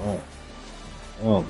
Oh. Oh.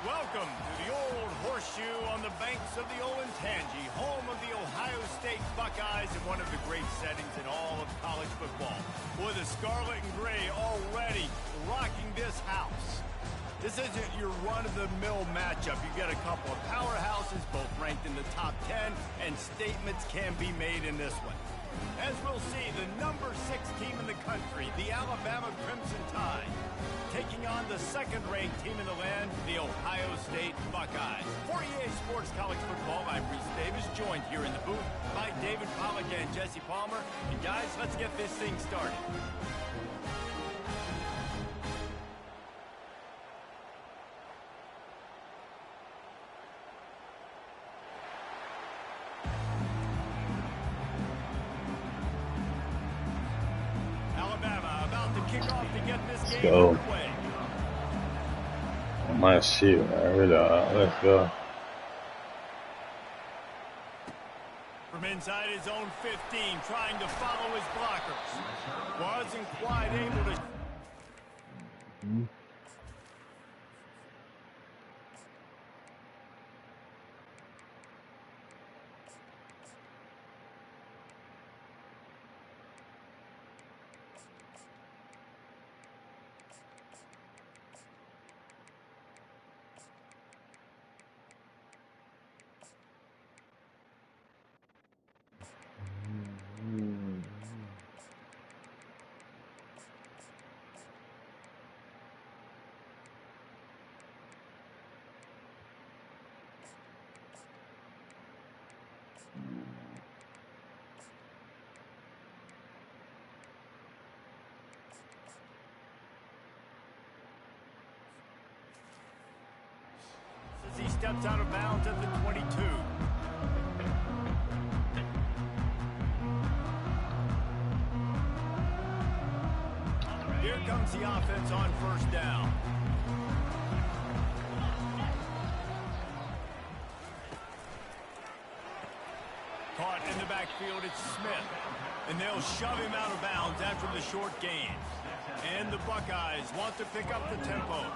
Welcome to the Old Horseshoe on the banks of the Olentangy, home of the Ohio State Buckeyes and one of the great settings in all of college football. With the Scarlet and Gray already rocking this house. This isn't your run-of-the-mill matchup. You get a couple of powerhouses, both ranked in the top 10, and statements can be made in this one. As we'll see, the number 6 team in the country, the Alabama Crimson Tide, taking on the second-ranked team in the land, the Ohio State Buckeyes. For EA Sports College Football, I'm Reese Davis, joined here in the booth by David Pollack and Jesse Palmer. And guys, let's get this thing started. Let's go. My shoot, let's go. From inside his own 15, trying to follow his blockers. Wasn't quite able to... He steps out of bounds at the 22. Here comes the offense on first down. Caught in the backfield, it's Smith. And they'll shove him out of bounds after the short gain. And the Buckeyes want to pick up the tempo.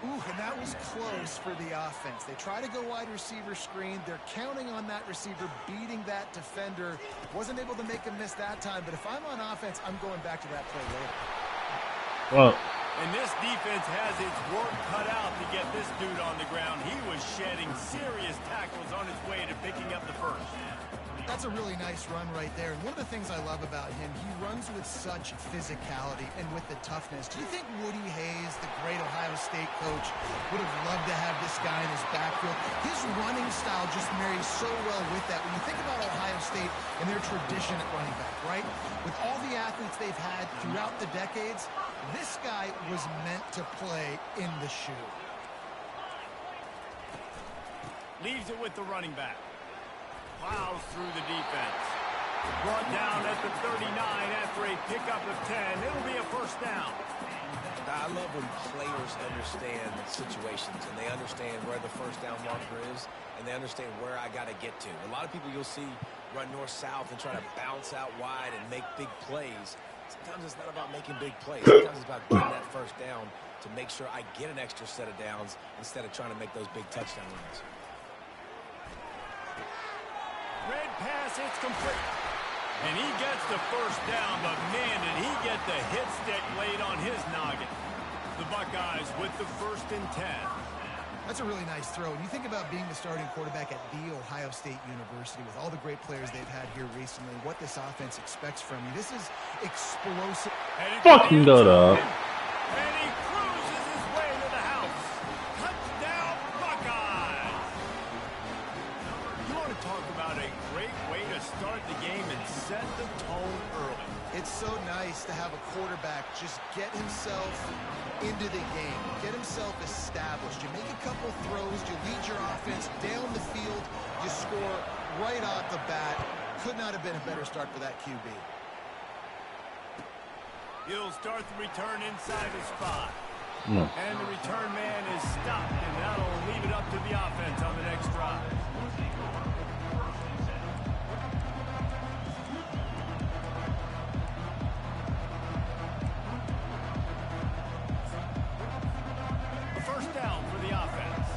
Ooh, and that was close for the offense. They try to go wide receiver screen. They're counting on that receiver beating that defender. Wasn't able to make a miss that time, but if I'm on offense, I'm going back to that play later. Well, and this defense has its work cut out to get this dude on the ground. He was shedding serious tackles on his way to picking up the first. That's a really nice run right there. And one of the things I love about him, he runs with such physicality and with the toughness. Do you think Woody Hayes, the great Ohio State coach, would have loved to have this guy in his backfield? His running style just marries so well with that. When you think about Ohio State and their tradition at running back, right? With all the athletes they've had throughout the decades, this guy was meant to play in the shoe. Leaves it with the running back. Plows through the defense. Brought down at the 39 after a pickup of 10. It'll be a first down. I love when players understand situations and they understand where the first down marker is and they understand where I got to get to. A lot of people you'll see run north-south and try to bounce out wide and make big plays. Sometimes it's not about making big plays. Sometimes it's about getting that first down to make sure I get an extra set of downs instead of trying to make those big touchdown runs. Red pass, it's complete. And he gets the first down, but man, did he get the hit stick laid on his noggin. The Buckeyes with the 1st and 10. That's a really nice throw. And you think about being the starting quarterback at The Ohio State University with all the great players they've had here recently, what this offense expects from you. This is explosive. Fucking go up. And he cruises his way to the house. Touchdown, Buckeyes! You want to talk about a great way to start the game and set the tone early. It's so nice to have a quarterback just get himself into the game, get himself established. You make a couple throws, you lead your offense down the field, you score right off the bat. Could not have been a better start for that QB. He'll start the return inside his spot. No. And the return man is stopped, and that'll leave it up to the offense on the next drive. First down for the offense.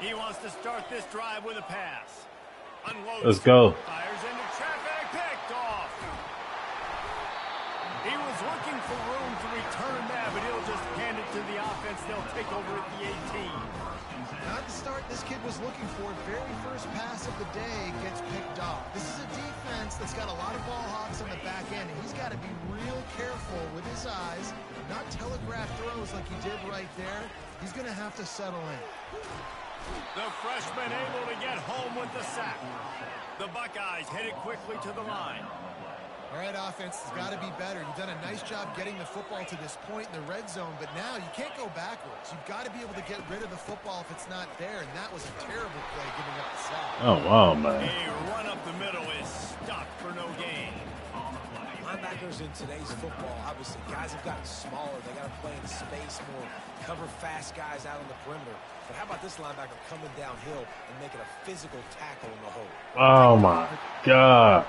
He wants to start this drive with a pass. Unloads. Let's go. Fires into traffic. Picked off. He was looking for room to return that, but he'll just hand it to the offense. They'll take over at the 18. Not the start this kid was looking for. Very first pass of the day gets picked off. This is a defense that's got a lot of ball hawks on the back end, and he's got to be real careful with his eyes, not telegraph throws like he did right there. He's going to have to settle in. The freshman able to get home with the sack. The Buckeyes headed quickly to the line. All right, offense has got to be better. You've done a nice job getting the football to this point in the red zone, but now you can't go backwards. You've got to be able to get rid of the football if it's not there, and that was a terrible play giving up the sack. Oh, wow, man. A run up the middle is stuck for no gain. Linebackers in today's football, obviously, guys have gotten smaller. They got to play in space more, cover fast guys out on the perimeter. But how about this linebacker coming downhill and making a physical tackle in the hole? Oh, my God.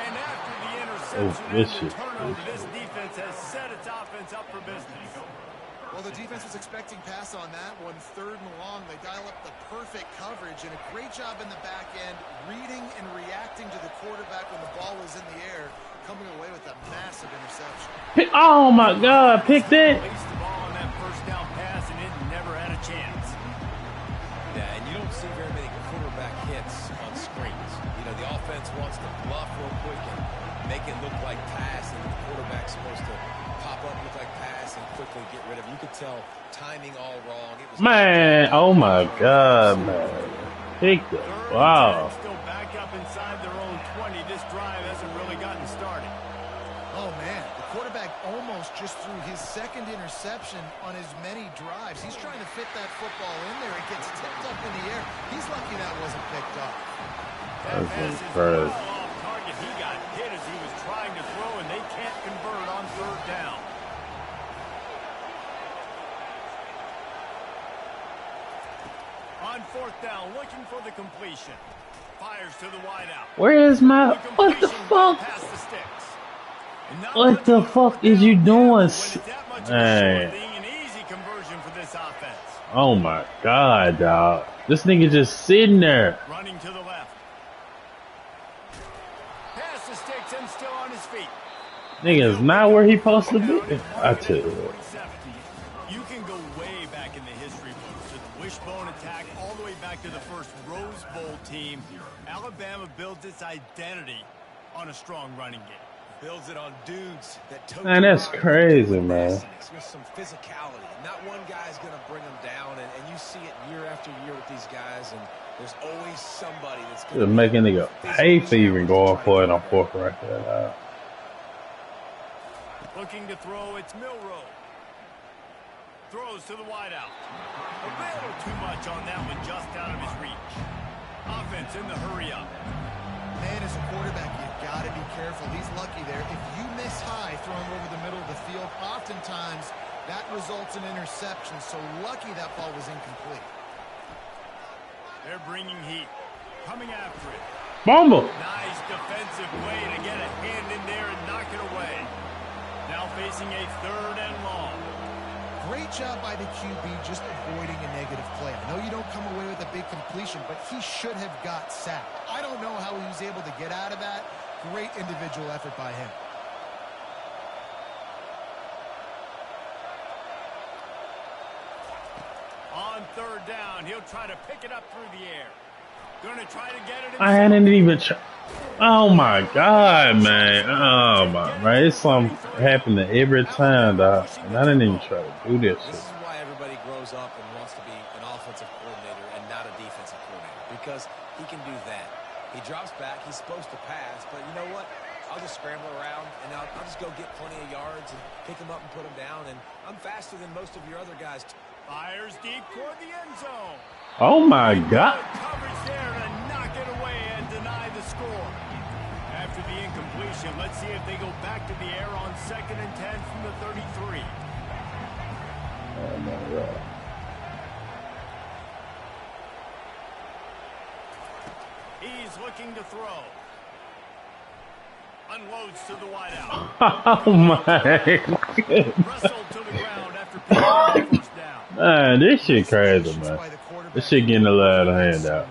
And after the interception Oh, and vicious, the turnover, this defense has set its offense up for business. Well, the defense was expecting pass on that one. 3rd and long. They dial up the perfect coverage and a great job in the back end, reading and reacting to the quarterback when the ball was in the air, coming away with a massive interception. Oh, my God. Pick that. Placed the ball on that first down pass, and it never had a chance. Yeah, and you don't see very many quarterback hits on screens. You know, the offense wants to bluff real quick and make it look like pass, and the quarterback's supposed to pop up, look like pass, and quickly get rid of it. You could tell timing all wrong. It was Man, oh, my God, man. Pick that. Wow. Still back up inside their own 20. This drive hasn't really gotten started. Oh, man, the quarterback almost just threw his 2nd interception on as many drives. He's trying to fit that football in there. It gets tipped up in the air. He's lucky that wasn't picked up. That That's pass is incredible. well off target. He got hit as he was trying to throw, and they can't convert on 3rd down. On 4th down, looking for the completion. Fires to the wideout. Where is my... What the fuck? Past the sticks. And not What much the of a fuck fourth is you down doing? when it's that much of a Hey. short thing, an easy conversion for this offense. Oh, my God, dog. This nigga just sitting there. Running to the left. Past the sticks and still on his feet. Nigga's not where he supposed to be. I tell you what. 47. You can go way back in the history books to the wishbone attack all the way back to the first Rose Bowl team. Alabama builds its identity on a strong running game. builds it on dudes that took Man, that's crazy, man. with some physicality. Not one guy's going to bring them down, and you see it year after year with these guys, and there's always somebody that's going Just make a nigga pay for even going for it on 4th right there. Looking to throw, it's Milroe. Throws to the wideout. A little too much on that one, just out of his reach. Offense in the hurry up. Man, as a quarterback, you've got to be careful. He's lucky there. If you miss high throwing over the middle of the field, oftentimes that results in interception. So lucky that ball was incomplete. They're bringing heat. Coming after it. Bomba! Nice defensive way to get a hand in there and knock it away. Now facing a 3rd and long. Great job by the QB just avoiding a negative play. I know you don't come away with a big completion, but he should have got sacked. I don't know how he was able to get out of that. Great individual effort by him. On 3rd down, he'll try to pick it up through the air. Going to try to get it. I hadn't even tried. Oh my God, man. Oh my, man. It's something happening every time, dog. And I didn't even try to do this This shit. is why everybody grows up and wants to be an offensive coordinator and not a defensive coordinator, because he can do that. He drops back. He's supposed to pass, but you know what? I'll just scramble around, and I'll just go get plenty of yards and pick him up and put him down, and I'm faster than most of your other guys. Fires deep toward the end zone. Oh my God. Good coverage there to knock it away and deny the score. After the incompletion, let's see if they go back to the air on 2nd and 10 from the 33. Oh my God. He's looking to throw. Unloads to the wideout. Oh my God. Wrestled to the ground after picking up the 1st down. Man, this shit crazy, man. This shit getting a lot of hand out.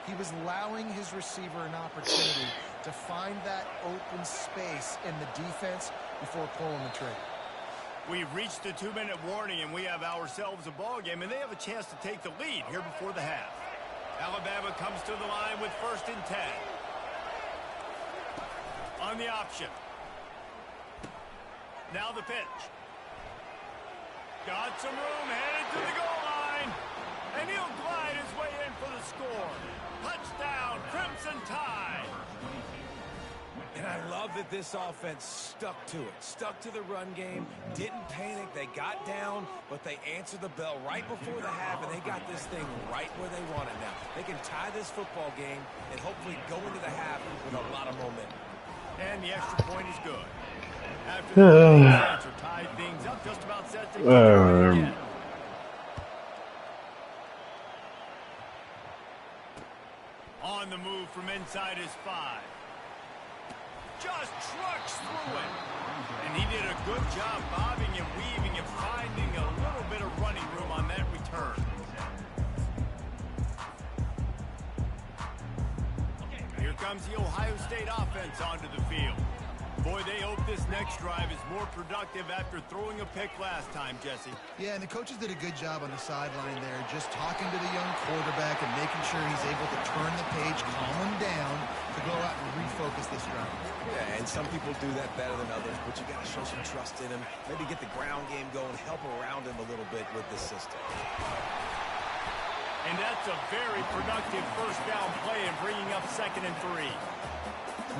He was allowing his receiver an opportunity to find that open space in the defense before pulling the trigger. We've reached the 2-minute warning, and we have ourselves a ball game, and they have a chance to take the lead here before the half. Alabama comes to the line with 1st and 10. On the option. Now the pitch. Got some room, headed to the goal line. And he'll glide his way in for the score. Touchdown, Crimson Tide. And I love that this offense stuck to it, stuck to the run game, didn't panic. They got down, but they answered the bell right before the half, and they got this thing right where they want it now. They can tie this football game and hopefully go into the half with a lot of momentum. And the extra point is good. After the defense are tied things up, just about set to go again. On the move from inside his 5. Just trucks through it. And he did a good job bobbing and weaving and finding a little bit of running room on that return. Here comes the Ohio State offense onto the field. Boy, they hope this next drive is more productive after throwing a pick last time, Jesse. Yeah, and the coaches did a good job on the sideline there, just talking to the young quarterback and making sure he's able to turn the page, calm him down, to go out and refocus this drive. Yeah, and some people do that better than others, but you got to show some trust in him. Maybe get the ground game going, help around him a little bit with the system. And that's a very productive 1st down play and bringing up 2nd and 3.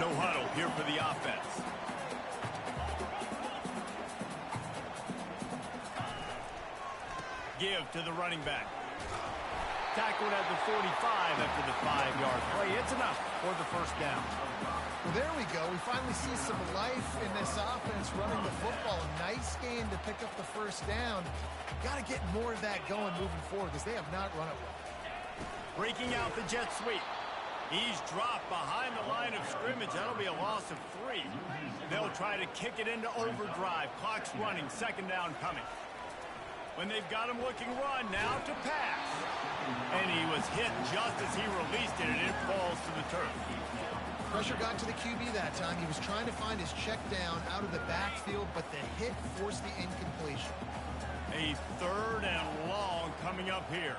No huddle here for the offense. Give to the running back. Tackled at the 45 after the 5-yard play. It's enough for the 1st down. Well, there we go. We finally see some life in this offense running the football. Nice game to pick up the 1st down. Got to get more of that going moving forward because they have not run it well. Breaking out the jet sweep. He's dropped behind the line of scrimmage. That'll be a loss of 3. They'll try to kick it into overdrive. Clock's running. 2nd down coming. When they've got him looking run, now to pass. And he was hit just as he released it, and it falls to the turf. Pressure got to the QB that time. He was trying to find his check down out of the backfield, but the hit forced the incompletion. A 3rd and long coming up here.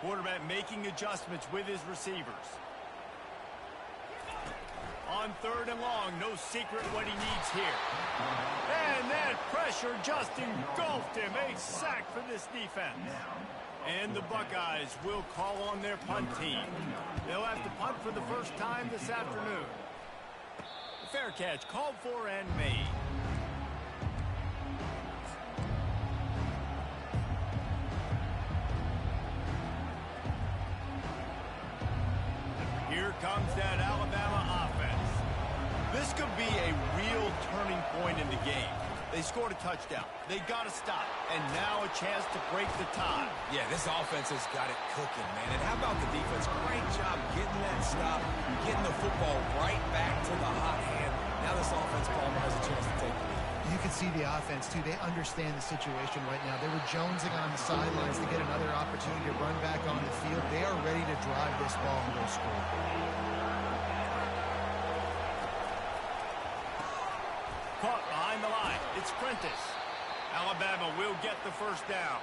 Quarterback making adjustments with his receivers. On 3rd and long, no secret what he needs here. And that pressure just engulfed him. A sack for this defense. And the Buckeyes will call on their punt team. They'll have to punt for the 1st time this afternoon. Fair catch called for and made. Here comes that Alabama offense. This could be a real turning point in the game. They scored a touchdown. They got to stop. And now a chance to break the tie. Yeah, this offense has got it cooking, man. And how about the defense? Great job getting that stop, getting the football right back to the hot hand. Now this offense, Palmer, has a chance to take the lead. You can see the offense, too. They understand the situation right now. They were jonesing on the sidelines to get another opportunity to run back on the field. They are ready to drive this ball and go score. Caught behind the line. It's Prentice. Alabama will get the first down.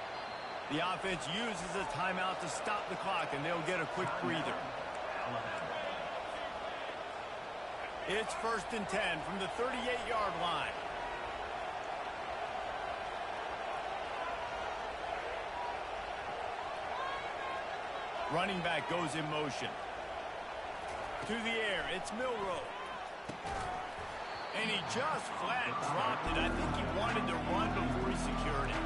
The offense uses a timeout to stop the clock, and they'll get a quick breather. It's 1st and 10 from the 38-yard line. Running back goes in motion. To the air, it's Milroe. And he just flat dropped it. I think he wanted to run before he secured it.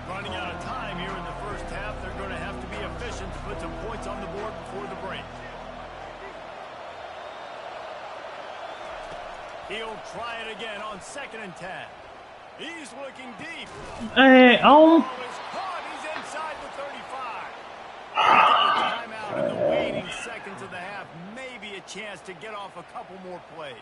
Running out of time here in the first half. They're going to have to be efficient to put some points on the board before the break. He'll try it again on 2nd and 10. He's looking deep. Hey, oh. He's caught. He's inside the 35. Timeout in the waning seconds of the half. Maybe a chance to get off a couple more plays.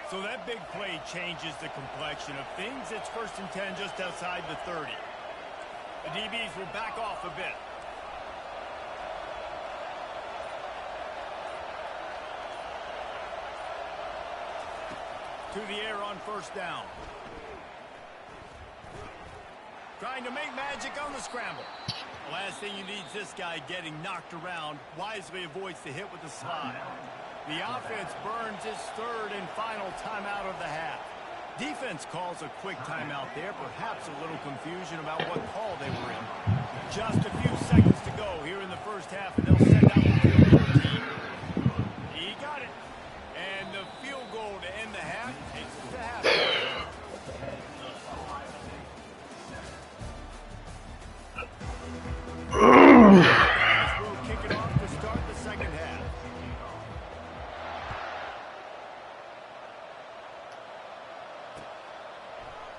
So that big play changes the complexion of things. It's 1st and 10 just outside the 30. The DBs will back off a bit. To the air on 1st down. Trying to make magic on the scramble. The last thing you need is this guy getting knocked around. Wisely avoids the hit with the slide. The offense burns its 3rd and final timeout of the half. Defense calls a quick timeout there. Perhaps a little confusion about what call they were in. Just a few seconds to go here in the first half, and they'll send out the field goal team. He got it. And the field goal to end the half takes us to halftime. We'll kick it off to start the second half.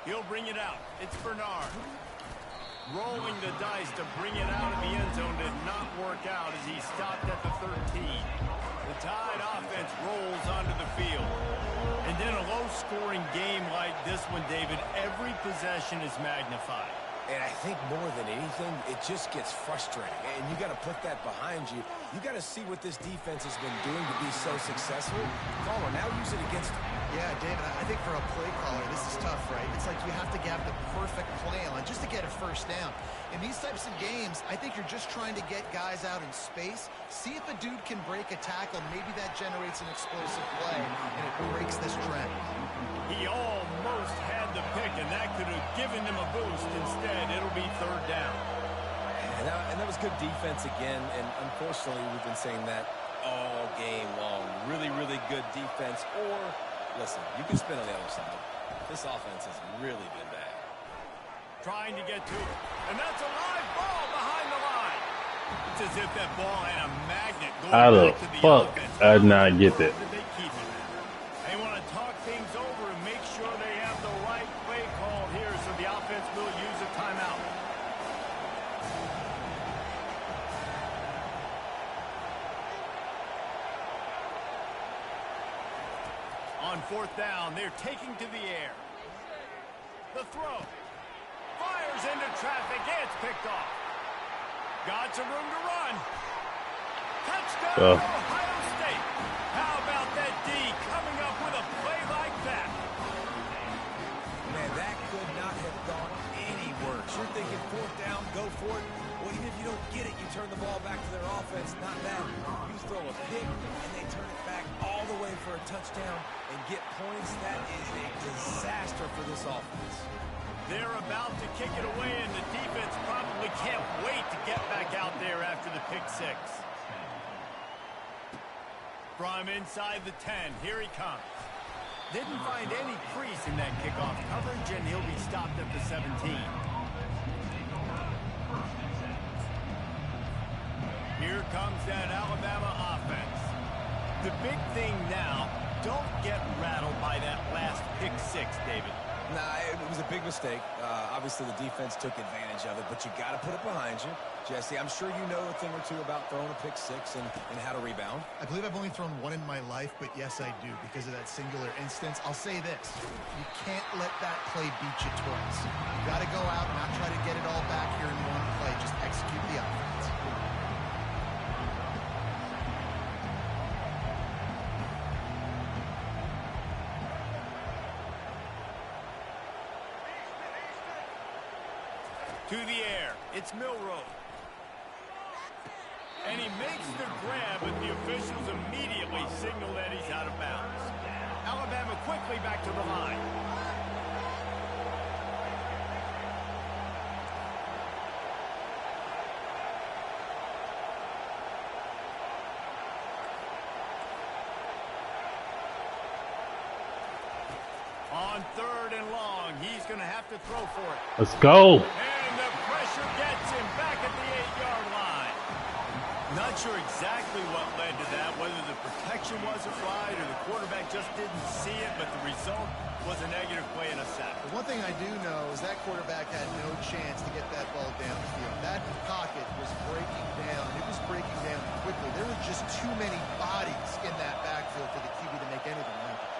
He'll bring it out. It's Bernard. Rolling the dice to bring it out of the end zone did not work out as he stopped at the 13. The Tide offense rolls onto the field. And in a low-scoring game like this one, David, every possession is magnified. And I think more than anything, it just gets frustrating. And you got to put that behind you. You got to see what this defense has been doing to be so successful. Caller, now use it against them. Yeah, David, I think for a play caller, this is tough, right? It's like you have to have the perfect plan just to get a first down. In these types of games, I think you're just trying to get guys out in space, see if a dude can break a tackle. Maybe that generates an explosive play, and it breaks this trend. He almost had the pick, and that could have given him a boost. Instead, it'll be 3rd down. And that was good defense again, and unfortunately, we've been saying that all game long. Really, really good defense. Or, listen, you can spin on the other side. This offense has really been bad. Trying to get to it. And that's a live ball behind the line. It's as if that ball had a magnet going How the back to the fuck offense. I did not get that? Did they keep it? They want to talk things over and make sure they have the right play call here, so the offense will use a timeout. On 4th down, they're taking to the air. The throw. Fires into traffic. It's picked off. Got some room to run. Touchdown, Ohio State. How about that D coming up with a play like that? Man, that could not have gone any worse. You're thinking 4th down, go for it. Well, even if you don't get it, you turn the ball back to their offense. Not that. You throw a pick, and they turn it back all the way for a touchdown and get points. That is a disaster for this offense. They're about to kick it away, and the defense probably can't wait to get back out there after the pick 6. From inside the 10, here he comes. Didn't find any crease in that kickoff coverage, and he'll be stopped at the 17. Here comes that Alabama offense. The big thing now don't get rattled by that last pick six, David. Nah, it was a big mistake. Obviously, the defense took advantage of it, but you got to put it behind you. Jesse, I'm sure you know a thing or two about throwing a pick six and how to rebound. I believe I've only thrown one in my life, but yes, I do because of that singular instance. I'll say this. You can't let that play beat you twice. You got to go out and not try to get it all back here in one play. Just execute the offense. To the air, it's Milroe. And he makes the grab, but the officials immediately signal that he's out of bounds. Alabama quickly back to the line. On 3rd and long, he's going to have to throw for it. Let's go. And the pressure gets him back at the 8-yard line. Not sure exactly what led to that, whether the protection wasn't right or the quarterback just didn't see it, but the result was a negative play and a sack. The one thing I do know is that quarterback had no chance to get that ball downfield. That pocket was breaking down. It was breaking down quickly. There were just too many bodies in that backfield for the QB to make anything happen.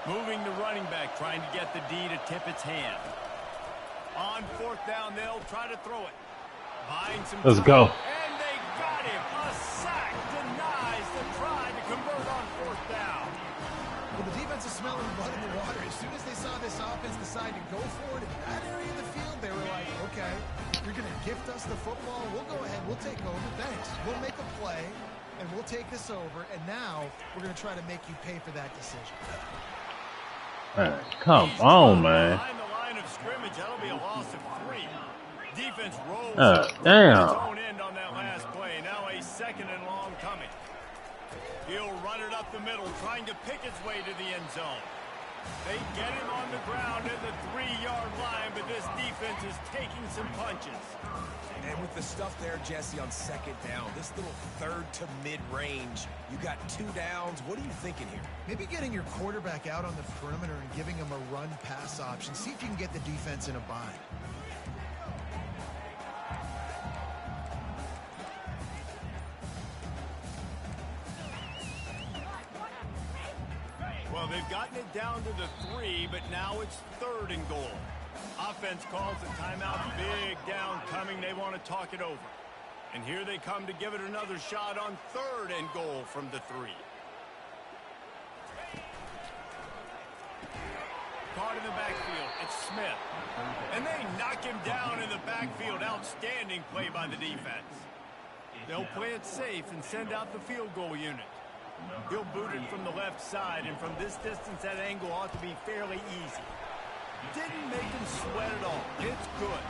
Moving the running back, trying to get the D to tip its hand. On 4th down, they'll try to throw it. Buying some Let's time, go. and they got him. A sack denies the try to convert on 4th down. Well, the defense is smelling blood in the water. As soon as they saw this offense decide to go for it in that area of the field, they were like, okay, you're going to gift us the football. We'll go ahead. We'll take over. Thanks. We'll make a play, and we'll take this over. And now we're going to try to make you pay for that decision. Man, come on, man. Behind the line of scrimmage, that'll be a loss of 3. Defense rolls damn. its own end on that last play. Now a 2nd and long coming. He'll run it up the middle, trying to pick its way to the end zone. They get him on the ground at the 3-yard line, but this defense is taking some punches. And with the stuff there, Jesse, on 2nd down, this little 3rd to mid-range, you got 2 downs. What are you thinking here? Maybe getting your quarterback out on the perimeter and giving him a run-pass option. See if you can get the defense in a bind. Well, they've gotten it down to the 3, but now it's 3rd and goal. Offense calls a timeout. Big down coming. They want to talk it over. And here they come to give it another shot on 3rd and goal from the 3. Caught in the backfield. It's Smith. And they knock him down in the backfield. Outstanding play by the defense. They'll play it safe and send out the field goal unit. He'll boot it from the left side, and from this distance, that angle ought to be fairly easy. Didn't make him sweat at all. It's good.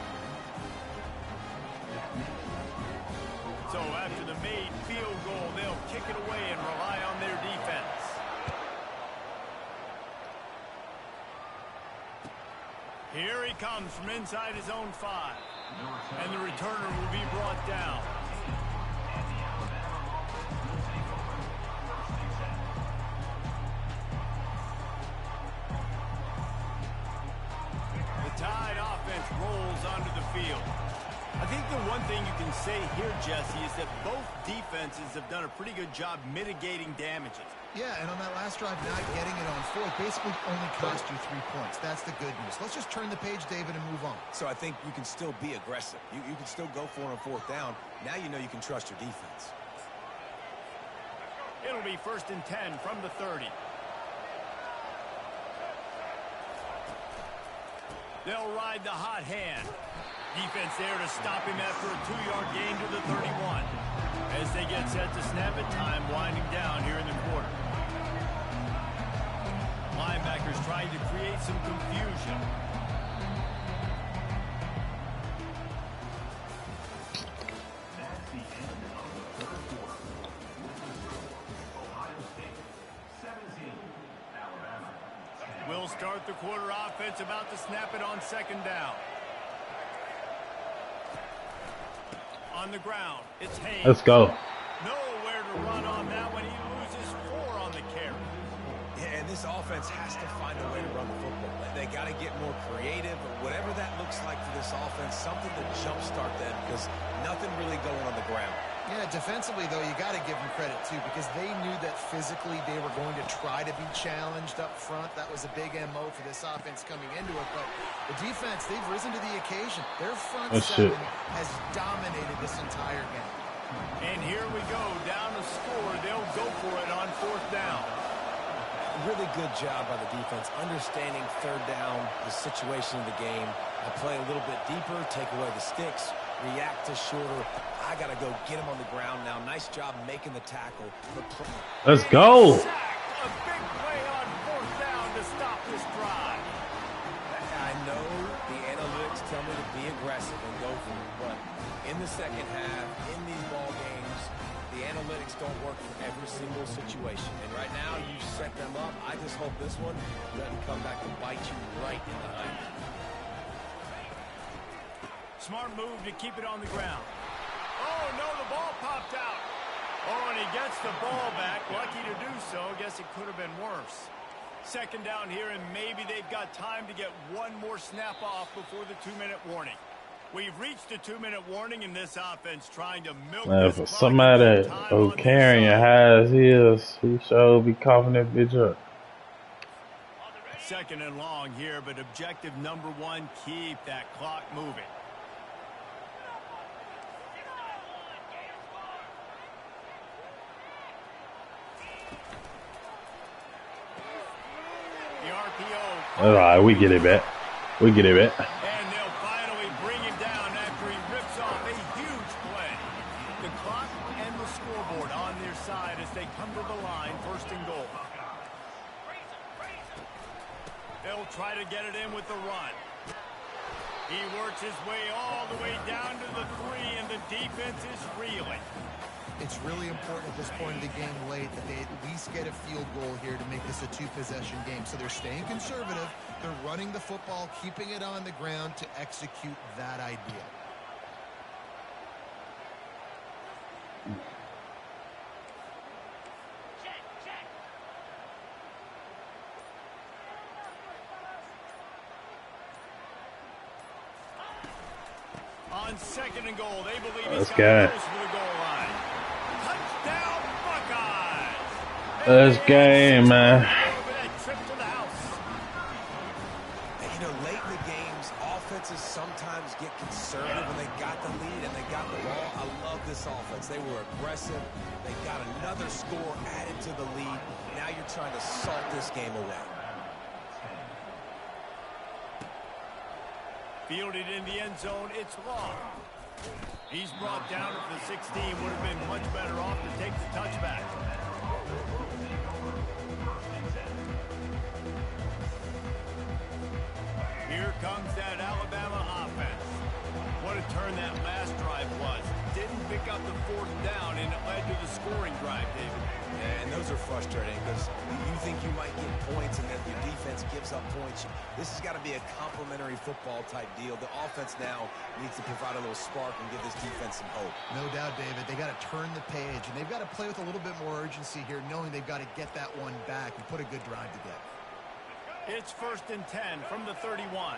So after the made field goal, they'll kick it away and rely on their defense. Here he comes from inside his own 5. And the returner will be brought down. Tide offense rolls onto the field. I think the one thing you can say here, Jesse, is that both defenses have done a pretty good job mitigating damages. Yeah, and on that last drive, not getting it on 4th basically only cost you 3 points. That's the good news. Let's just turn the page, David, and move on. So I think you can still be aggressive. You can still go for it on 4th down. Now you know you can trust your defense. It'll be 1st and 10 from the 30. They'll ride the hot hand. Defense there to stop him after a 2-yard gain to the 31. As they get set to snap it, time winding down here in the quarter. Linebackers trying to create some confusion. We'll start the quarter offense, about to snap it on 2nd down. On the ground, it's Haynes. Let's go. Nowhere to run on that one. He loses 4 on the carry. And this offense has to find a way to run the football. They got to get more creative, or whatever that looks like for this offense, something to jumpstart them, because nothing really going on the ground. Yeah, defensively, though, you got to give them credit, too, because they knew that physically they were going to try to be challenged up front. That was a big MO for this offense coming into it. But the defense, they've risen to the occasion. Their front seven has dominated this entire game. And here we go, down to score. They'll go for it on 4th down. Really good job by the defense, understanding 3rd down, the situation of the game. I play a little bit deeper, take away the sticks, react to shorter. I got to go get him on the ground now. Nice job making the tackle. Let's go. A big play on 4th down to stop this drive. I know the analytics tell me to be aggressive and go for it, but in the second half, in these ball games, the analytics don't work for every single situation. And right now, you set them up. I just hope this one doesn't come back to bite you right in the eye. Smart move to keep it on the ground. Oh, no, the ball popped out. Oh, and he gets the ball back. Lucky to do so. Guess it could have been worse. 2nd down here, and maybe they've got time to get one more snap off before the 2-minute warning. We've reached a 2-minute warning in this offense, trying to milk this For clock. somebody who carrying high as he is, he sure be coughing that bitch up. 2nd and long here, but objective number 1, keep that clock moving. The RPO. All right, we get it back. We get it back. And they'll finally bring him down after he rips off a huge play. The clock and the scoreboard on their side as they come to the line, 1st and goal. They'll try to get it in with the run. He works his way all the way down to the 3, and the defense is reeling. It's really important at this point of the game late that they at least get a field goal here to make this a 2-possession game. So they're staying conservative. They're running the football, keeping it on the ground to execute that idea. On 2nd and goal, they believe Let's he's go. close to the goal line. Touchdown, Buckeyes! Let's go, man. That trip to the house. And, you know, late in the games, offenses sometimes get conservative when they got the lead and they got the ball. I love this offense. They were aggressive. They got another score added to the lead. Now you're trying to salt this game away. Fielded in the end zone, it's long. He's brought down at the 16. Would have been much better off to take the touchback. Here comes that Alabama offense. What a turn that last drive was. Didn't pick up the 4th down, and it led to the scoring drive, David. And those are frustrating because you think you might get points and then your defense gives up points. This has got to be a complementary football type deal. The offense now needs to provide a little spark and give this defense some hope. No doubt, David. They got to turn the page, and they've got to play with a little bit more urgency here, knowing they've got to get that one back and put a good drive together. It's 1st and 10 from the 31.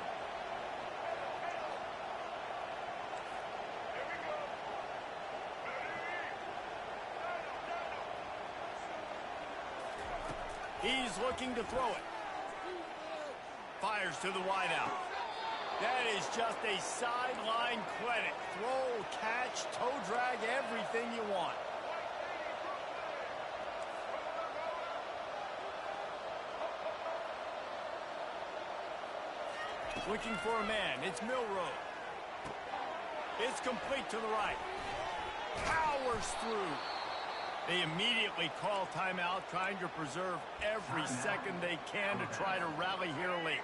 He's looking to throw it. Fires to the wideout. That is just a sideline credit. Throw, catch, toe drag, everything you want. Looking for a man. It's Milroe. It's complete to the right. Powers through. They immediately call timeout, trying to preserve every second they can to try to rally here late.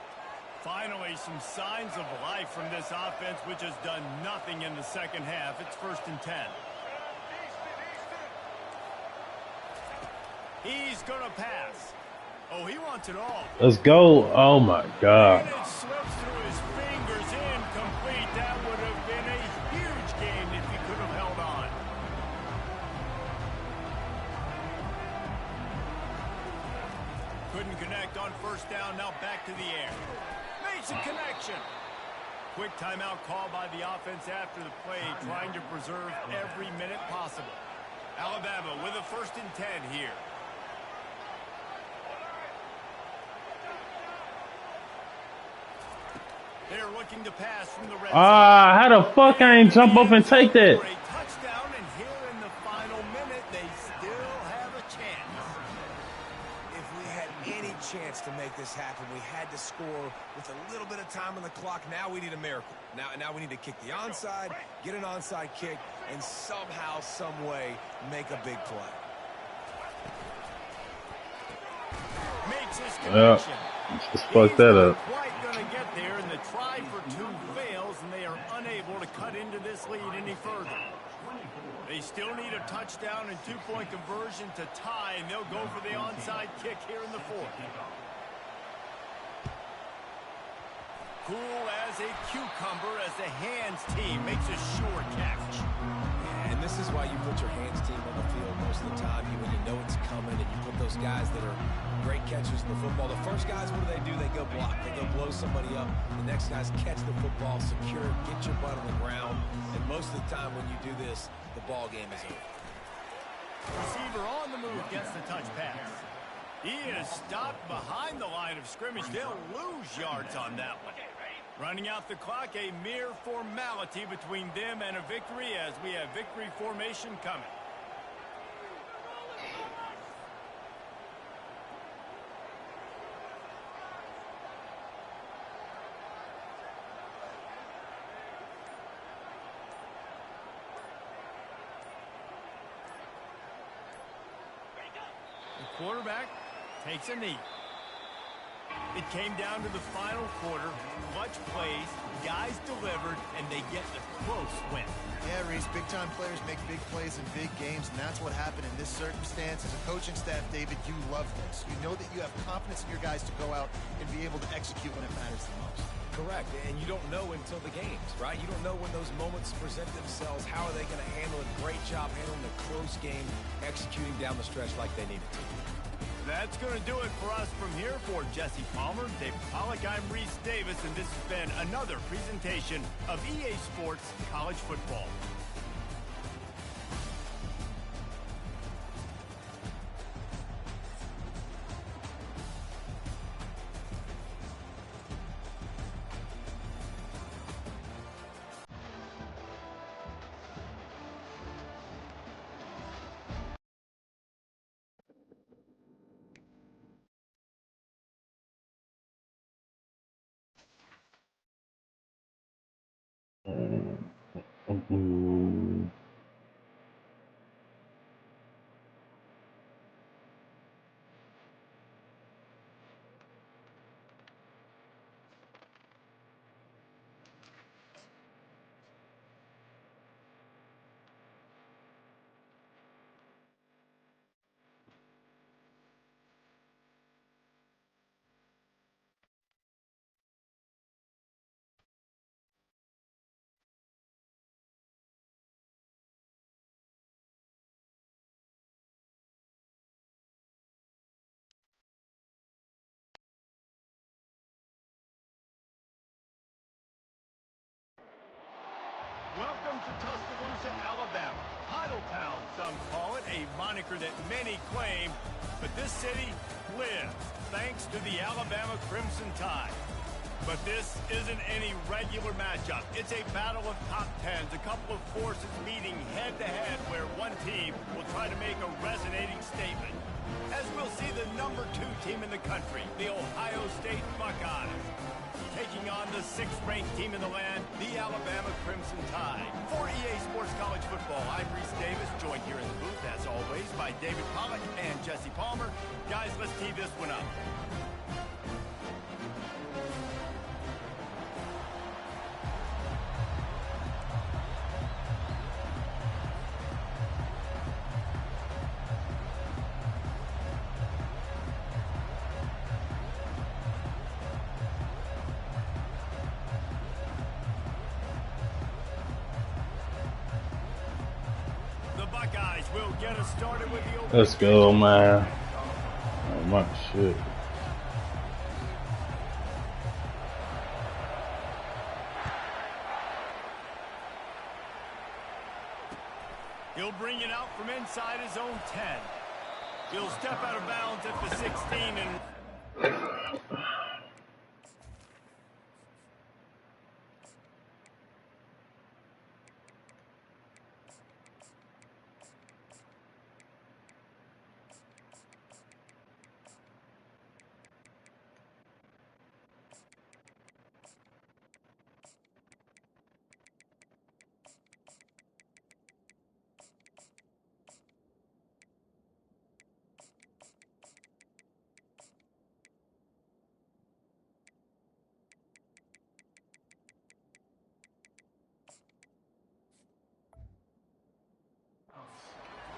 Finally, some signs of life from this offense, which has done nothing in the second half. It's 1st and 10. He's going to pass. Oh, he wants it all. Let's go. Oh, my God. And it slips through his fingers, incomplete. That would have been a huge game if he could have held on. Couldn't connect on first down. Now back to the air. Makes a connection. Quick timeout call by the offense after the play, trying to preserve every minute possible. Alabama with a 1st and 10 here. They're looking to pass from the red zone. How the fuck I ain't jump up and take that? For a touchdown, and here in the final minute, they still have a chance. If we had any chance to make this happen, we had to score with a little bit of time on the clock. Now we need a miracle. Now we need to kick the onside, get an onside kick, and somehow, some way, make a big play. Makes his connection. Just fuck that up. Quite gonna get there, and the try for 2 fails, and they are unable to cut into this lead any further. They still need a touchdown and 2-point conversion to tie, and they'll go for the onside kick here in the 4th. Cool as a cucumber as the hands team makes a sure catch. And this is why you put your hands team on the field most of the time, when you know it's coming, and you put those guys that are great catchers in the football. The first guys, what do? They go block. They go blow somebody up. The next guys catch the football, secure it, get your butt on the ground. And most of the time when you do this, the ball game is over. Receiver on the move gets the touch pass. He is stopped behind the line of scrimmage. They'll lose yards on that one. Running out the clock, a mere formality between them and a victory as we have victory formation coming. The quarterback takes a knee. It came down to the final quarter. Clutch plays, guys delivered, and they get the close win. Yeah, Reese, big-time players make big plays in big games, and that's what happened in this circumstance. As a coaching staff, David, you love this. You know that you have confidence in your guys to go out and be able to execute when it matters the most. Correct, and you don't know until the games, right? You don't know when those moments present themselves. How are they going to handle it? Great job handling a close game, executing down the stretch like they needed to. That's going to do it for us from here. For Jesse Palmer, David Pollack, I'm Reese Davis, and this has been another presentation of EA Sports College Football. Welcome to Tuscaloosa, Alabama. Idletown, some call it, a moniker that many claim, but this city lives thanks to the Alabama Crimson Tide. But this isn't any regular matchup. It's a battle of top tens, a couple of forces meeting head-to-head where one team will try to make a resonating statement. As we'll see the number 2 team in the country, the Ohio State Buckeyes, taking on the 6th-ranked team in the land, the Alabama Crimson Tide. For EA Sports College Football, I'm Reese Davis, joined here in the booth, as always, by David Pollack and Jesse Palmer. Guys, let's tee this one up. Let's go, man. Oh, my shit. He'll bring it out from inside his own 10. He'll step out of bounds at the 16 and...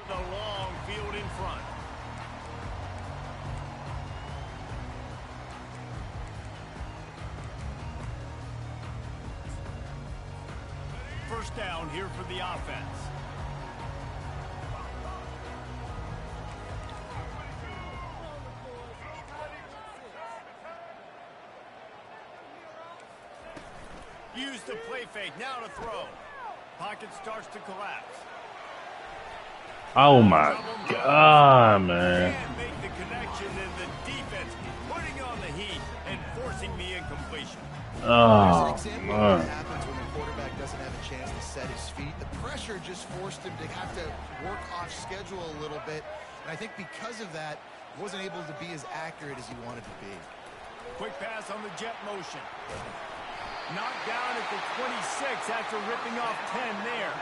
the long field in front. First down here for the offense. Use the play fake. Now to throw. Pocket starts to collapse. Oh my God, man. Can't make the connection, and the defense putting on the heat and forcing the incompletion. Oh, There's an example of what man. happens when the quarterback doesn't have a chance to set his feet. The pressure just forced him to have to work off schedule a little bit. And I think because of that, he wasn't able to be as accurate as he wanted to be. Quick pass on the jet motion. Knocked down at the 26 after ripping off 10 there.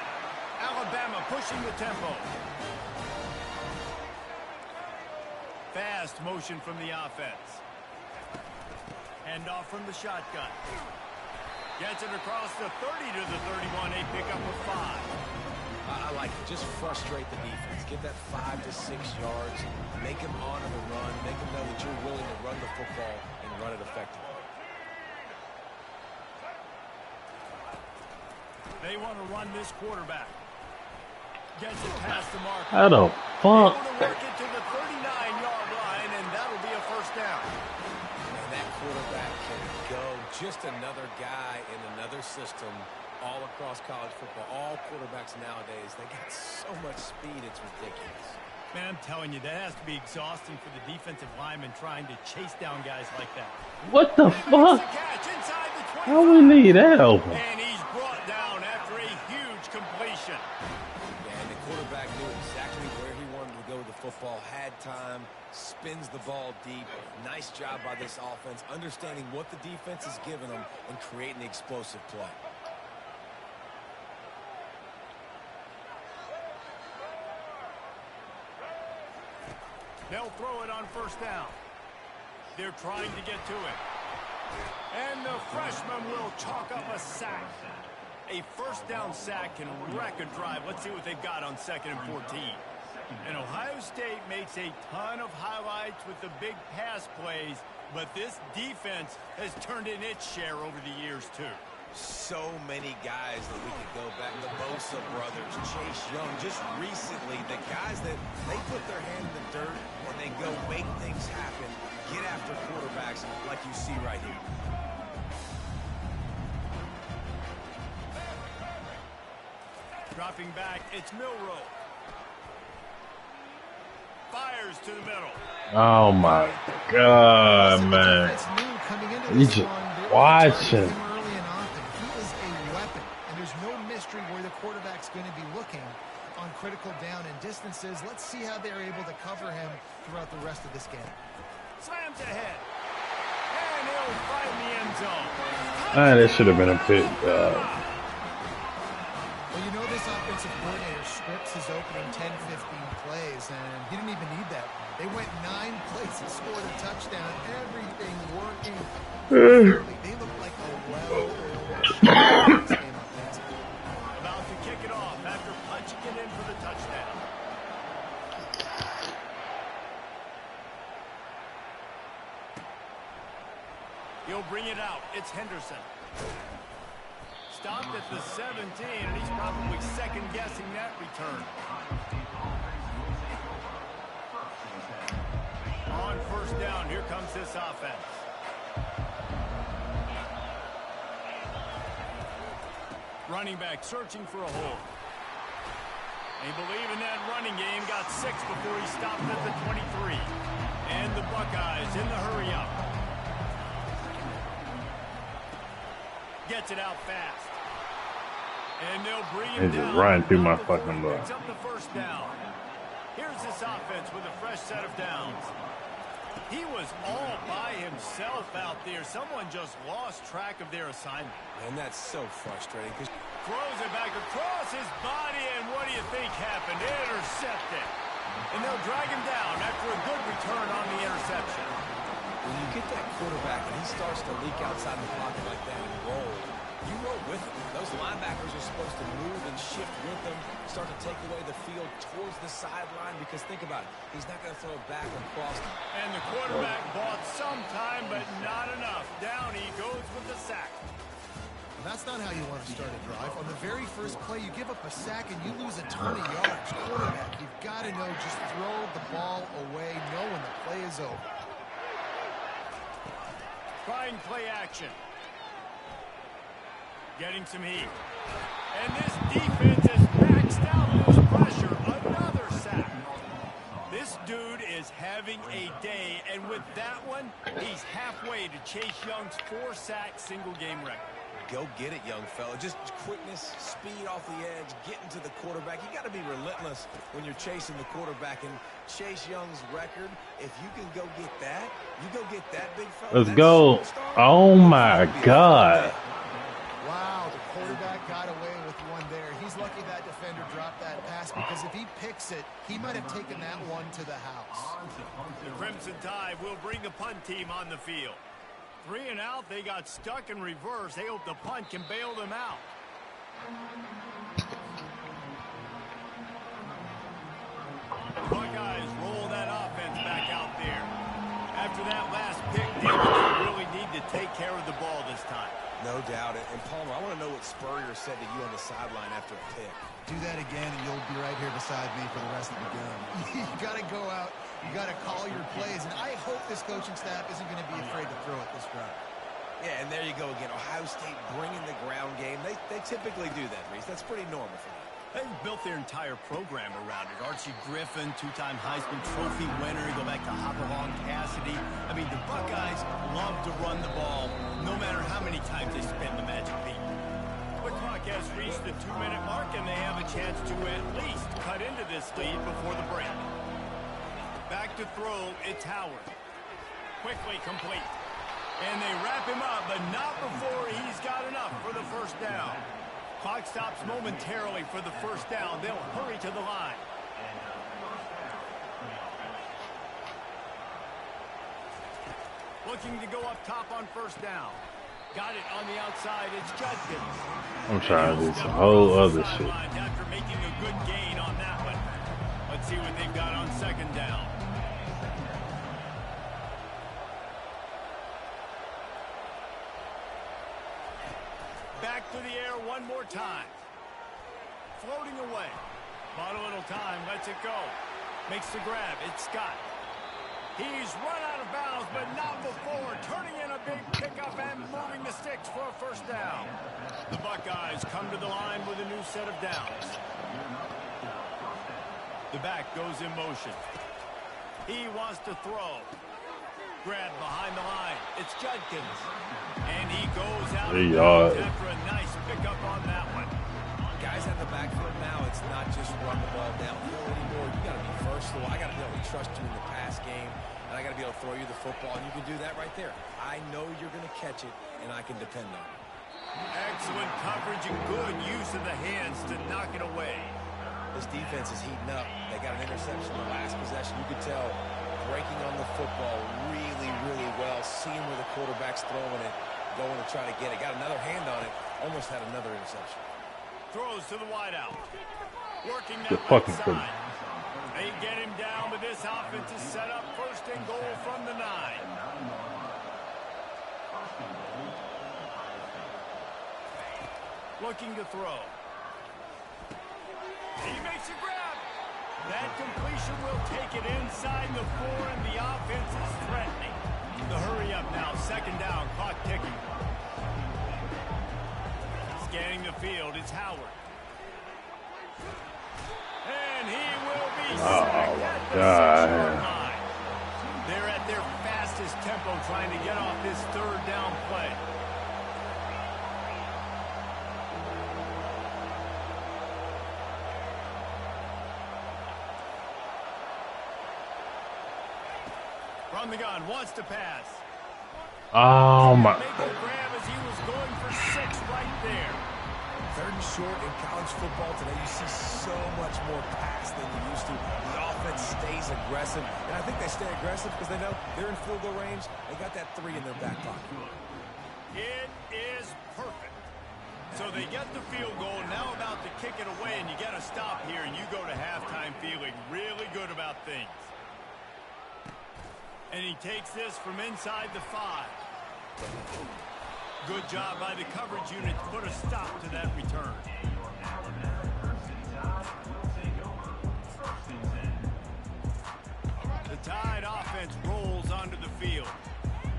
Alabama pushing the tempo. Fast motion from the offense. Hand off from the shotgun. Gets it across the 30 to the 31. A pickup of 5. I like it. Just frustrate the defense. Get that 5 to 6 yards. Make them honor the run. Make them know that you're willing to run the football and run it effectively. They want to run this quarterback. Gets it past the mark. How the fuck? Able to work it to the 39-yard line, and that'll be a first down. And that quarterback can go. Just another guy in another system all across college football. All quarterbacks nowadays, they got so much speed, it's ridiculous. Man, I'm telling you, that has to be exhausting for the defensive lineman trying to chase down guys like that. What the fuck? Catch inside the 25. How we leave that open? And he's brought down after a huge completion. Yeah, and the quarterback knew exactly where he wanted to go with the football, had time, spins the ball deep. Nice job by this offense, understanding what the defense is giving them and creating the explosive play. They'll throw it on first down. They're trying to get to it. And the freshman will chalk up a sack. A first down sack can wreck a drive. Let's see what they've got on 2nd and 14. And Ohio State makes a ton of highlights with the big pass plays, but this defense has turned in its share over the years, too. So many guys that we could go back. The Bosa brothers, Chase Young, just recently, the guys that they put their hand in the dirt and they go make things happen, get after quarterbacks like you see right here. Dropping back, it's Milroe. Fires to the middle. Oh my God, man. You just watching. Early and often. He is a weapon, and there's no mystery where the quarterback's going to be looking on critical down and distances. Let's see how they're able to cover him throughout the rest of this game. Slams ahead. And he'll find the end zone. That should have been a pick. Well, you know this offensive coordinator scripts his opening 10, 15 plays, and he didn't even need that one. They went 9 plays and scored a touchdown. Everything working. They look like a well-oiled machine offensively. About to kick it off after punching it in for the touchdown. He'll bring it out. It's Henderson. Stopped at the 17, and he's probably second-guessing that return. On first down, here comes this offense. Running back searching for a hole. They believe in that running game. Got 6 before he stopped at the 23. And the Buckeyes in the hurry up. Gets it out fast. And they'll bring him They just down. running through my fucking blood. Picks up the first down. Here's this offense with a fresh set of downs. He was all by himself out there. Someone just lost track of their assignment. And that's so frustrating. Throws it back across his body, and what do you think happened? Intercepted. And they'll drag him down after a good return on the interception. When you get that quarterback and he starts to leak outside the pocket like that and roll, you roll with him. Those linebackers are supposed to move and shift with him, start to take away the field towards the sideline, because think about it, he's not going to throw it back across. And the quarterback bought some time, but not enough. Down he goes with the sack. That's not how you want to start a drive. On the very first play, you give up a sack and you lose a ton of yards. Quarterback, you've got to know, just throw the ball away, know when the play is over. Trying play action. Getting some heat. And this defense is maxed out in this pressure. Another sack. This dude is having a day, and with that one, he's halfway to Chase Young's 4-sack single-game record. Go get it, young fella. Just quickness, speed off the edge, getting to the quarterback. You got to be relentless when you're chasing the quarterback. And Chase Young's record, if you can go get that, you go get that, big fella. Let's go. Oh, my God. Wow, the quarterback got away with one there. He's lucky that defender dropped that pass, because if he picks it, he might have taken that one to the house. The Crimson Tide will bring the punt team on the field. 3 and out, they got stuck in reverse. They hope the punt can bail them out. The Buckeyes roll that offense back out there. After that last pick, David, they really need to take care of the ball this time. No doubt. And Palmer, I want to know what Spurrier said to you on the sideline after a pick. Do that again, and you'll be right here beside me for the rest of the game. You got to go out. You got to call your plays, and I hope this coaching staff isn't going to be afraid to throw it this drive. Yeah, and there you go again. Ohio State bringing the ground game. They typically do that, Reese. That's pretty normal for them. They've built their entire program around it. Archie Griffin, 2-time Heisman Trophy winner. You go back to Hopalong Cassidy. I mean, the Buckeyes love to run the ball, no matter how many times they spin the magic beat. The clock has reached the 2-minute mark, and they have a chance to at least cut into this lead before the break. Back to throw, it's Howard. Quickly complete. And they wrap him up, but not before he's got enough for the first down. Clock stops momentarily for the first down. They'll hurry to the line. Looking to go up top on first down. Got it on the outside. It's Judkins. I'm trying to do some whole other shit. After making a good gain on that one. Let's see what they've got on second down. Back to the air one more time. Floating away. Bought a little time. Lets it go. Makes the grab. It's Scott. He's run out of bounds, but not before. Turning in a big pickup and moving the sticks for a first down. The Buckeyes come to the line with a new set of downs. The back goes in motion. He wants to throw. Grab behind the line. It's Judkins. And he goes out after a nice pickup on that one. Guys at the backfield now, it's not just run the ball downhill anymore. You got to be versatile. I got to be able to trust you in the pass game, and I got to be able to throw you the football, and you can do that right there. I know you're going to catch it, and I can depend on it. Excellent coverage and good use of the hands to knock it away. This defense is heating up. They got an interception in the last possession. You could tell breaking on the football really, really well, seeing where the quarterback's throwing it, going to try to get it. Got another hand on it, almost had another interception. Throws to the wideout. Working that Good left fucking side. They get him down, but this offense is set up first and goal from the 9. Looking to throw. He makes a grab. That completion will take it inside the 4, and the offense is threatening. The hurry up now. Second down. Clock ticking. Scanning the field, it's Howard. God. They're at their fastest tempo trying to get off this third down play. From the gun, wants to pass. Oh my. Make a grab as he was going for 6 right there. Third and short in college football today, you see so much more pass than you used to. The offense stays aggressive, and I think they stay aggressive because they know they're in field goal range. They got that 3 in their back pocket. It is perfect. So they get the field goal, now about to kick it away, and you get a stop here, and you go to halftime feeling really good about things. And he takes this from inside the 5. Good job by the coverage unit to put a stop to that return. The Tide offense rolls onto the field.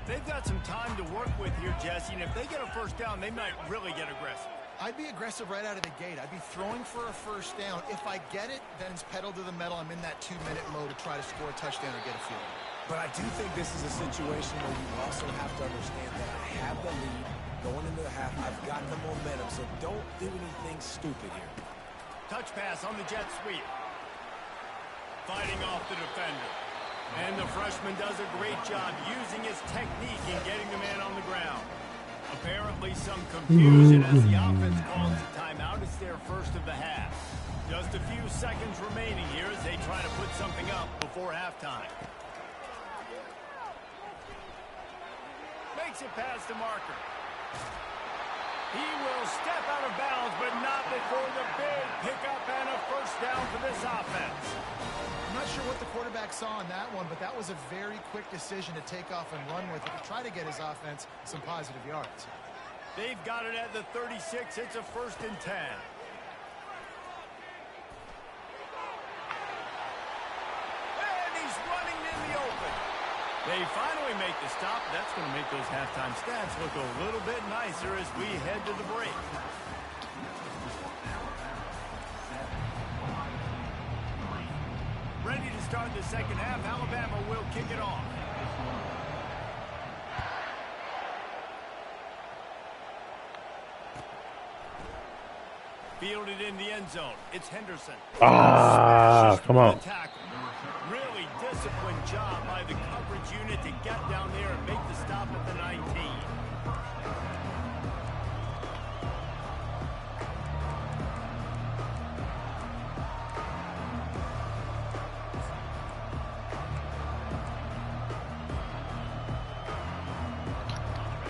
They've got some time to work with here, Jesse, and if they get a first down, they might really get aggressive. I'd be aggressive right out of the gate. I'd be throwing for a first down. If I get it, then it's pedal to the metal. I'm in that 2-minute mode to try to score a touchdown or get a field goal. But I do think this is a situation where you also have to understand that I have the lead going into the half. I've got the momentum, so don't do anything stupid here. Touch pass on the jet sweep. Fighting off the defender. And the freshman does a great job using his technique in getting the man on the ground. Apparently some confusion as the offense calls the timeout. It's their first of the half. Just a few seconds remaining here as they try to put something up before halftime. Makes it past the marker. He will step out of bounds, but not before the big pickup and a first down for this offense. I'm not sure what the quarterback saw on that one, but that was a very quick decision to take off and run with it to try to get his offense some positive yards. They've got it at the 36. It's a 1st and 10. And he's running in the open. They finally make the stop. That's going to make those halftime stats look a little bit nicer as we head to the break. Ready to start the second half. Alabama will kick it off. Fielded in the end zone. It's Henderson. Ah, come on. Really disciplined job by the coverage unit to get down there and make the stop at the 19.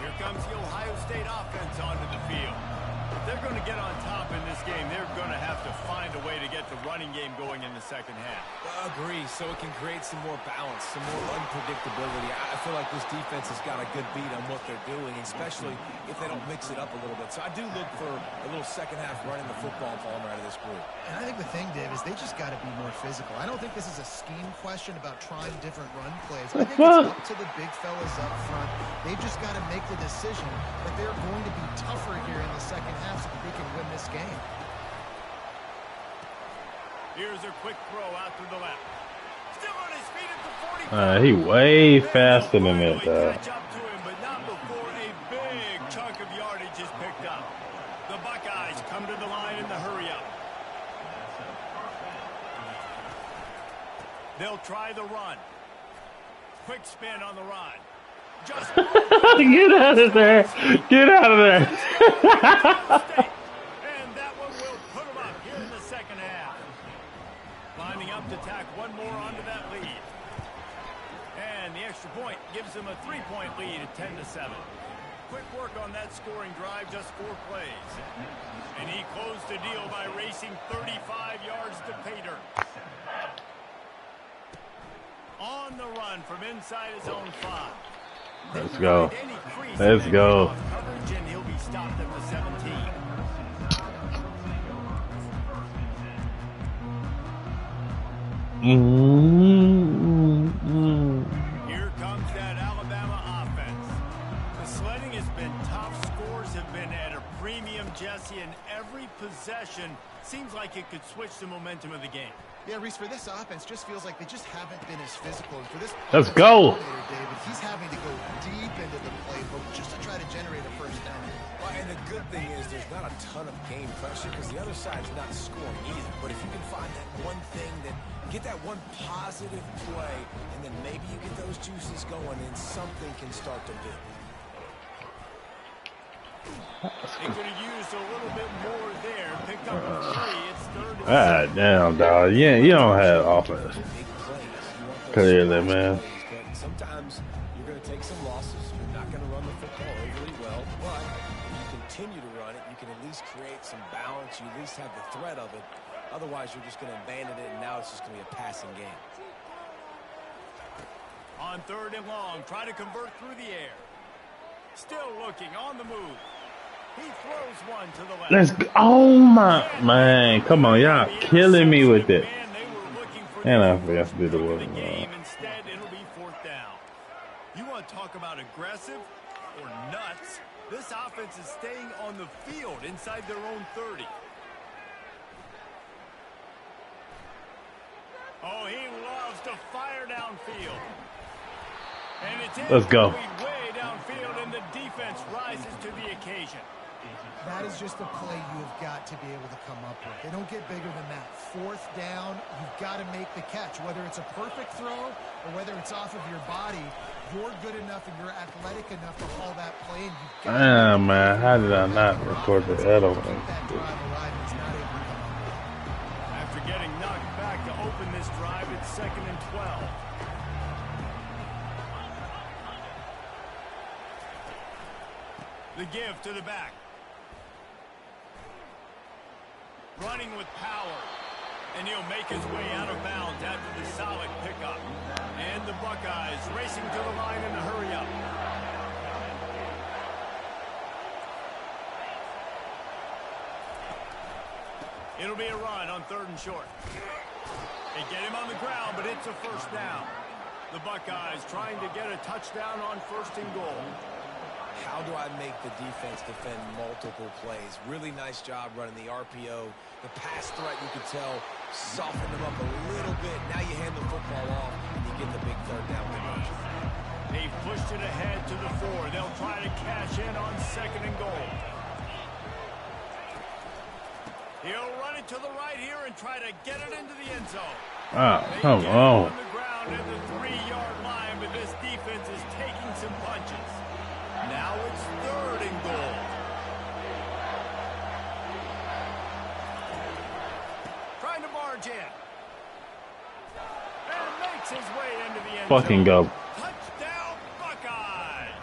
Here comes the Ohio State offense onto the field. If they're going to get on top in this game, they're going to have to find a way to get the running game going in the second half. Agree, so it can create some more balance, some more unpredictability. I feel like this defense has got a good beat on what they're doing, especially if they don't mix it up a little bit. So I do look for a little second half running the football Palmer out of this group. And I think the thing, Dave, is they just got to be more physical. I don't think this is a scheme question about trying different run plays. I think it's up to the big fellas up front. They've just got to make the decision that they're going to be tougher here in the second half so that they can win this game. Here's a quick throw out to the left. Still on his feet at the 45. He way faster than that, Catch up to him, but not before a big chunk of yardage is picked up. The Buckeyes come to the line in the hurry-up. They'll try the run. Quick spin on the run. Just Get out of there. Get out of there. And that one will put them up here in the second half. Lining up to tack one more onto that lead. And the extra point gives them a 3-point lead at 10-7. Quick work on that scoring drive, just 4 plays. And he closed the deal by racing 35 yards to pay dirt. On the run from inside his own 5. Let's go. Let's go. Coverage, and he'll be stopped at the 17. Here comes that Alabama offense. The sledding has been tough. Scores have been at a premium, Jesse, and every possession seems like it could switch the momentum of the game. Yeah, Reese, for this offense, just feels like they just haven't been as physical. And for this Let's go. David, he's having to go deep into the playbook just to try to generate a first down. Well, and the good thing is there's not a ton of game pressure because the other side's not scoring either. But if you can find that one thing, that get that one positive play, and then maybe you get those juices going, and something can start to build. They could have used a little bit more there. Picked up a 3. It's 3rd and Ah, damn, dog. Yeah, you don't have offense. Big plays. You want those Clearly, big man. plays, but sometimes you're going to take some losses. You're not going to run the football overly well, but if you continue to run it, you can at least create some balance. You at least have the threat of it. Otherwise, you're just going to abandon it, and now it's just going to be a passing game. on 3rd and long. Try to convert through the air. Still looking on the move. He throws one to the left. Let's go. Oh my man, come on, y'all killing me with it. And I forgot to do the word. Instead, it'll be 4th down. You want to talk about aggressive or nuts? This offense is staying on the field inside their own 30. Oh, he loves to fire downfield. And it's Let's go. Way downfield, and the defense rises to the occasion. That is just a play you have got to be able to come up with. They don't get bigger than that. 4th down, you've got to make the catch. Whether it's a perfect throw or whether it's off of your body, you're good enough and you're athletic enough to haul that play. And you've got Damn, man, how did I not record the head over? After getting knocked back to open this drive, it's 2nd and 12. The give to the back. Running with power. And he'll make his way out of bounds after the solid pickup. And the Buckeyes racing to the line in a hurry up. It'll be a run on 3rd and short. They get him on the ground, but it's a 1st down. The Buckeyes trying to get a touchdown on 1st and goal. How do I make the defense defend multiple plays? Really nice job running the RPO. The pass threat, you could tell, softened them up a little bit. Now you hand the football off, and you get the big 3rd down conversion. They've pushed it ahead to the 4. They'll try to cash in on 2nd and goal. He'll run it to the right here and try to get it into the end zone. Ah, come on. On the ground at the 3-yard line, but this defense is taking some punches. Now it's 3rd and goal. Trying to barge in. And makes his way into the end Fucking zone. go. Touchdown, Buckeyes.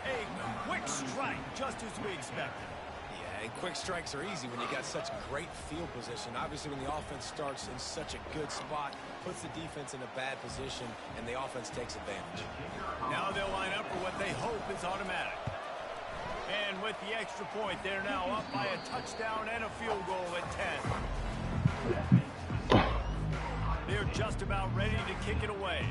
A quick strike, just as we expected. Yeah, and quick strikes are easy when you got such great field position. Obviously, when the offense starts in such a good spot, puts the defense in a bad position, and the offense takes advantage. Now they'll line up for what they hope is automatic. And with the extra point, they're now up by a touchdown and a field goal at 10. They're just about ready to kick it away.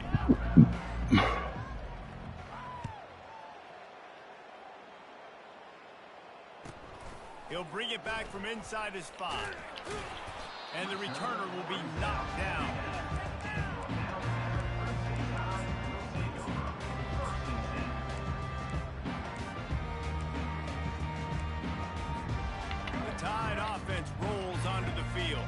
He'll bring it back from inside his 5. And the returner will be knocked down. The Tide offense rolls onto the field.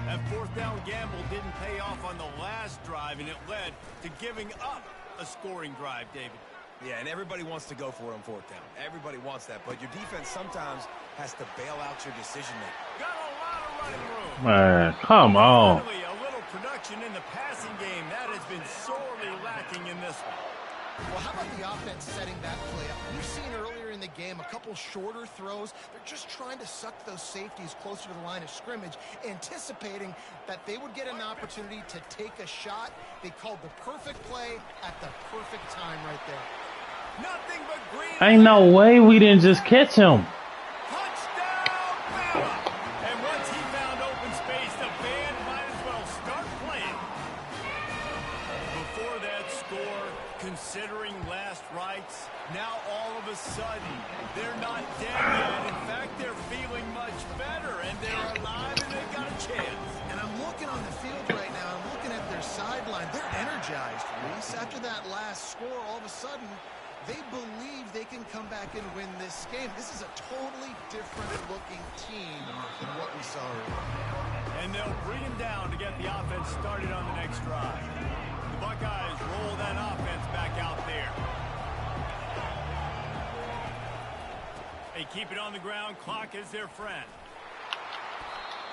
That 4th down gamble didn't pay off on the last drive, and it led to giving up a scoring drive, David. Yeah, and everybody wants to go for it on 4th down. Everybody wants that, but your defense sometimes has to bail out your decision-making. Got a lot of running room. Man, come on. Finally, a little production in the passing game. That has been sorely lacking in this one. Well, how about the offense setting that play up? We've seen earlier in the game a couple shorter throws. They're just trying to suck those safeties closer to the line of scrimmage, anticipating that they would get an opportunity to take a shot. They called the perfect play at the perfect time right there. Nothing but green. Ain't no way we didn't just catch him. Touchdown, Bama! And once he found open space, the band might as well start playing. Before that score, considering last uprights. Now all of a sudden, they're not dead yet. In fact, they're feeling much better, and they're alive, and they've got a chance. And I'm looking on the field right now. I'm looking at their sideline. They're energized, Reese. After that last score, all of a sudden, they believe they can come back and win this game. This is a totally different-looking team than what we saw earlier. And they'll bring him down to get the offense started on the next drive. The Buckeyes roll that offense back out there. They keep it on the ground. Clock is their friend.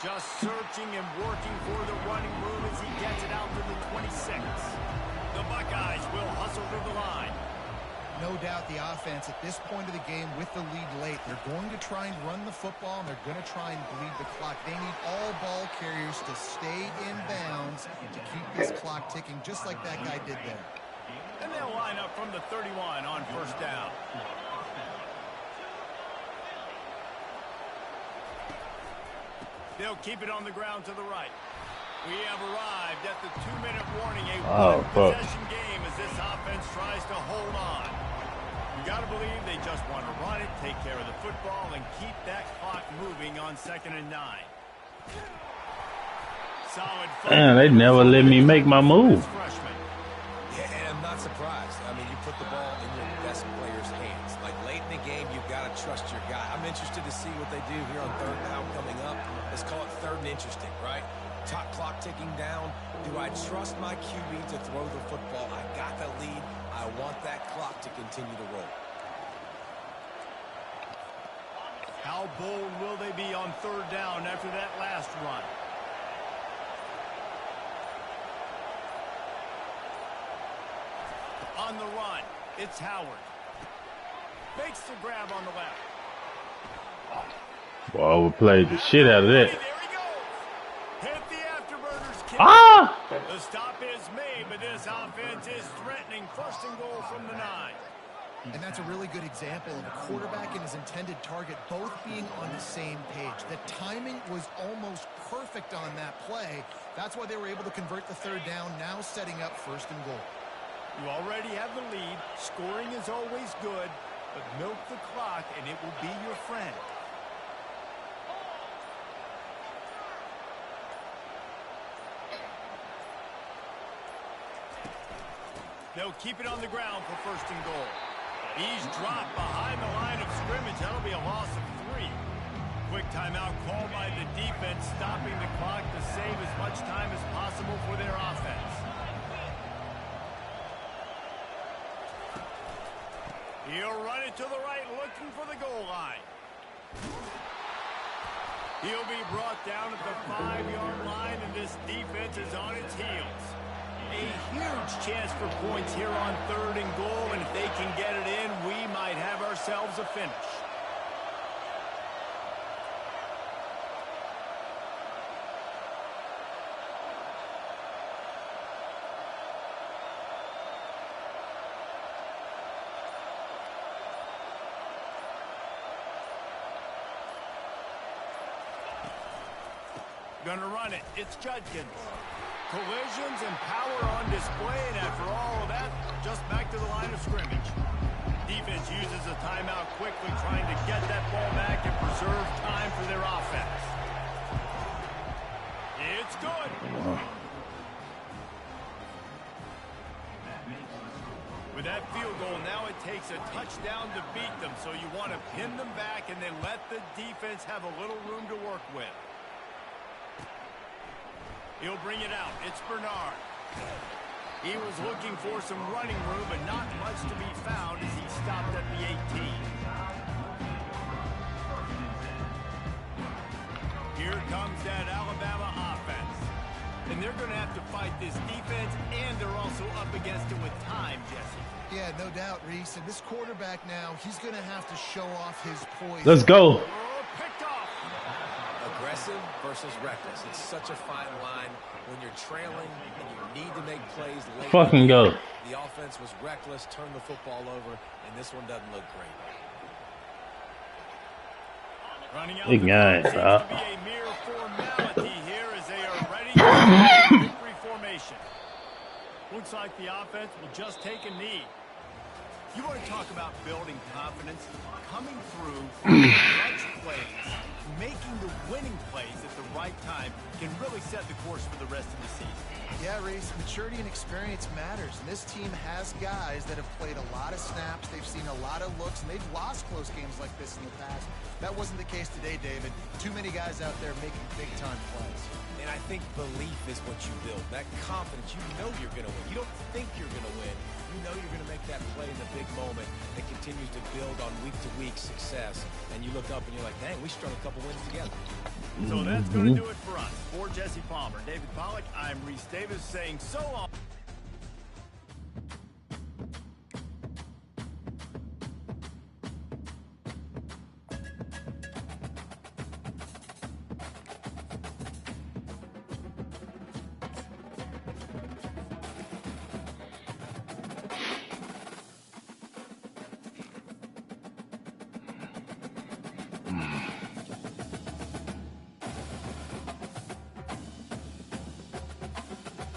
Just searching and working for the running room as he gets it out to the 26. The Buckeyes will hustle to the line. No doubt the offense at this point of the game with the lead late, they're going to try and run the football, and they're going to try and bleed the clock. They need all ball carriers to stay in bounds to keep this clock ticking, just like that guy did there. And they'll line up from the 31 on first down. They'll keep it on the ground to the right. We have arrived at the 2-minute warning. A one-possession game as this offense tries to hold on. You got to believe they just want to run it, take care of the football, and keep that clock moving on 2nd and 9. Solid. Man, they never let me make my move. Yeah, and I'm not surprised. I mean, you put the ball in your best player's hands. Like late in the game, you've got to trust your guy. I'm interested to see what they do here on 3rd down coming up. Let's call it 3rd and interesting, right? Top clock ticking down. Do I trust my QB to throw the football? I got the lead. I want that clock to continue to roll. How bold will they be on 3rd down after that last run? On the run, it's Howard. Makes the grab on the left. Well, I would play the shit out of that. Hit the afterburners kick. Ah! The stop is made, but this offense is threatening 1st and goal from the 9. And that's a really good example of a quarterback and his intended target both being on the same page. The timing was almost perfect on that play. That's why they were able to convert the 3rd down, now setting up 1st and goal. You already have the lead. Scoring is always good, but milk the clock and it will be your friend. They'll keep it on the ground for 1st and goal. He's dropped behind the line of scrimmage. That'll be a loss of 3. Quick timeout called by the defense, stopping the clock to save as much time as possible for their offense. He'll run it to the right, looking for the goal line. He'll be brought down at the 5-yard line, and this defense is on its heels. A huge chance for points here on 3rd and goal, and if they can get it in, we might have ourselves a finish. Gonna run it. It's Judkins. Collisions and power on display, and after all of that, just back to the line of scrimmage. Defense uses a timeout quickly, trying to get that ball back and preserve time for their offense. It's good. With that field goal, now it takes a touchdown to beat them, so you want to pin them back and then let the defense have a little room to work with. He'll bring it out. It's Bernard. He was looking for some running room, but not much to be found as he stopped at the 18. Here comes that Alabama offense. And they're going to have to fight this defense, and they're also up against it with time, Jesse. Yeah, no doubt, Reese. And this quarterback now, he's going to have to show off his poise. Let's go. Picked off. Aggressive versus reckless. It's such a fine line when you're trailing and you need to make plays late. Fucking go. The offense was reckless, turned the football over, and this one doesn't look great. Running out Big guy, seems bro. to be a mere formality here as they are ready for victory formation. Looks like the offense will just take a knee. You want to talk about building confidence, coming through clutch plays, making the winning plays at the right time can really set the course for the rest of the season. Yeah, Reese, maturity and experience matters, and this team has guys that have played a lot of snaps, they've seen a lot of looks, and they've lost close games like this in the past. That wasn't the case today, David. Too many guys out there making big-time plays. And I think belief is what you build. That confidence, you know you're going to win. You don't think you're going to win. You know you're going to make that play in the big moment that continues to build on week-to-week success. And you look up and you're like, dang, we strung a couple wins together. So that's going to do it for us. For Jesse Palmer, David Pollack, I'm Reese Davis saying so long.